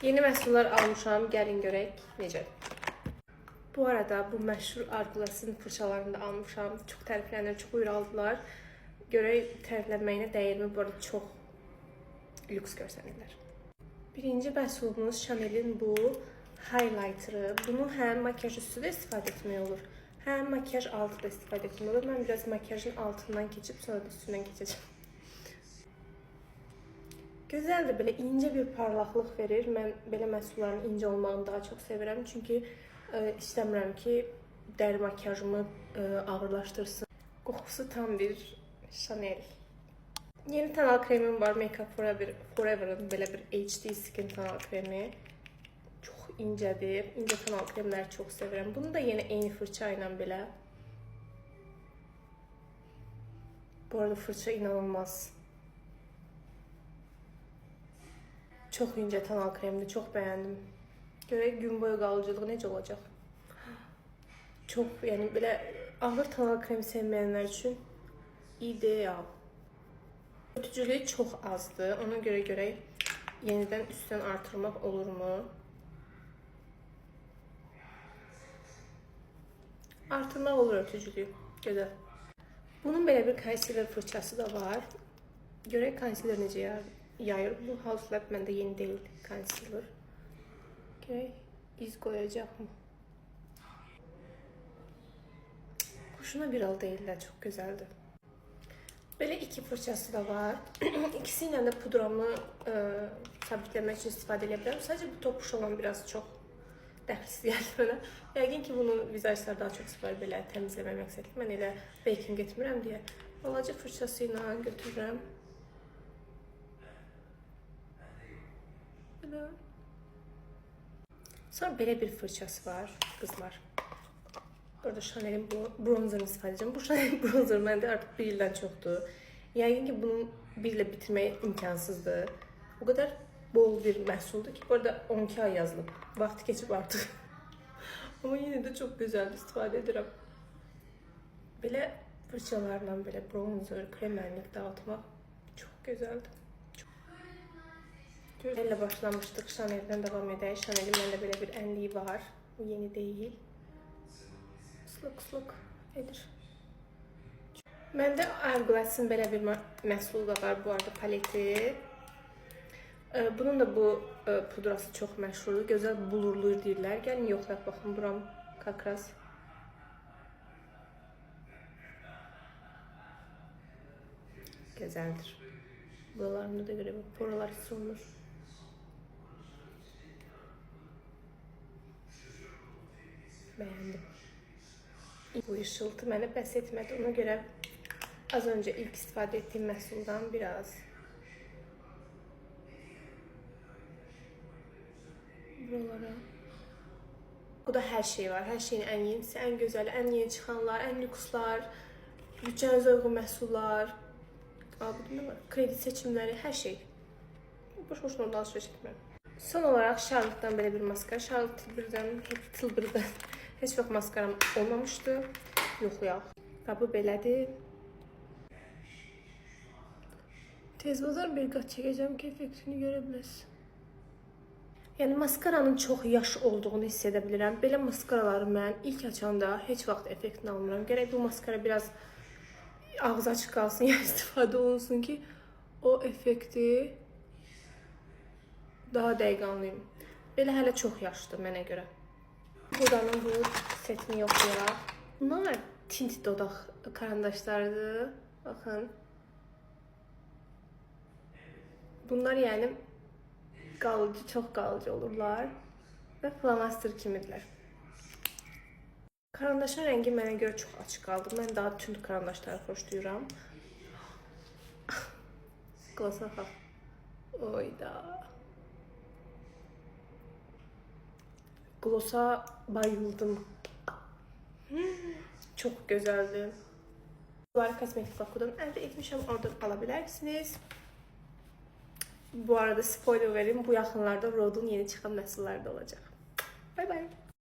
Yeni məhsullar almışam, gəlin görək necə. Bu arada bu məşhur Argulas'ın fırçalarını da almışam. Çox təriflənir, çox uyur aldılar. Görək təriflənməyinə dəyirmi, bu arada çox lüks görsənirlər. Birinci məhsulumuz Chanel'in bu highlighter'ı. Bunu həm makyaj üstü də istifadə etmək olur, həm makyaj altı da istifadə etmək olur. Mən biraz makyajın altından keçib sonra da üstündən keçəcəm. Gözəldir, belə incə bir parlaqlıq verir. Mən belə məhsulların incə olmağını daha çox sevirəm. Çünki istəmirəm ki, dəri makyajımı ağırlaşdırsın. Qoxusu tam bir Chanel. Yeni tonal kremim var. Make Up Forever'ın belə bir HD Skin tonal kremi. Çox incədir. İncə tonal kremləri çox sevirəm. Bunu da yine eyni fırça ilə belə. Bu arada fırça inanılmaz. Çox incə tonal kremdir, çox bəyəndim. Görək gün boyu qalıcılığı necə olacaq. Çox, yəni belə ağır tonal krem sevməyənlər üçün ideal. Ötücülüyü çox azdır. Ona görə görək yenidən üstdən artırmaq olurmu? Artırmaq olur ötücülüyü. Gözəl. Bunun belə bir concealer fırçası da var. Görək concealer necə yayır. Bu House Lab məndə yeni deyil concealer. Görək iz qoyacaq mı? Kuşuna bir al deyirlər, çox gözəldir. Belə iki fırçası da var. İkisi ilə də pudramı sabitləmək üçün istifadə edə bilərəm. Sadəcə bu topuş olan biraz çox dəxlisi gəldi mənə. Yəqin ki, bunu vizajlar daha çox istifadə belə təmizləmək məqsədli. Mən elə baking etmirəm deyə balaca fırçası ilə götürürəm. Belə. Sonra belə bir fırçası var, qızlar. Burada Chanel'in bu bronzerını istifadə edeceğim. Bu Chanel bronzer məndə artıq bir ildən çoxdur. Yəqin ki, bunu bir ilə bitirmək imkansızdır. O qədər bol bir məhsuldur ki, burada 12 ay yazılıb. Vaxtı keçib artıq. Amma yenə də çox gözəl istifadə edirəm. Belə fırçalarla belə bronzer, kremənlik dağıtmaq çox gözəldir. Chanel'lə başlamışdıq, Chanel'dən davam edək. Chanel'in məndə belə bir ənliyi var. Bu yeni deyil. Slıq edir. Məndə Argulas'ın belə bir məhsulu da var bu arada, paleti. Bunun da bu pudrası çox məşhurdur. Gözəl bulurluyur deyirlər. Gəlin yoxlayaq baxın, buram kakras. Gözəldir. Buralarında da görə buralar hiss olunur. Bəyəndim. Bu ışıltı mənə bəs etmədi. Ona görə az önce ilk istifadə etdiyim məhsuldan biraz buralara. Bu da hər şey var. Hər şeyin ən yenisi, ən gözəli, ən yeni çıxanlar, ən lükslar, bütçənizə uyğun məhsullar, kredi seçimləri, hər şey. Boş-boşuna ondan alışveriş etmirəm. Son olarak Charlotte'dan belə bir maskara. Charlotte Tilbury'dən heç vaxt maskaram olmamışdı. Yoxlayaq. Bu belədir. Tezbazar bir qat çəkəcəm ki, effektini görə biləsiniz. Yəni maskaranın çox yaş olduğunu hiss edə bilirəm. Belə maskaraları mən ilk açanda heç vaxt effektini almıram. Gərək bu maskara biraz ağzı açıq qalsın, yəni istifadə olunsun ki, o effekti daha dəqiq anlayayım. Belə hələ çox yaşdır mənə görə. Budanın bu setini yoxlayaq. Bunlar tint dodaq karandaşlarıdır. Baxın. Bunlar yəni qalıcı, çox qalıcı olurlar və flamaster kimidirlər. Karandaşın rəngi mənə görə çox açıq qaldı. Mən daha tünd karandaşları xoşlayıram. Glossa bax. Oyda. Glossa bayıldım. Çok güzeldi. Bunları kosmetik bakıdan elde etmişim. Oradan alabilirsiniz. Bu arada spoiler vereyim. Bu yakınlarda Rode'un yeni çıkan məhsulları da olacak. Bye bye.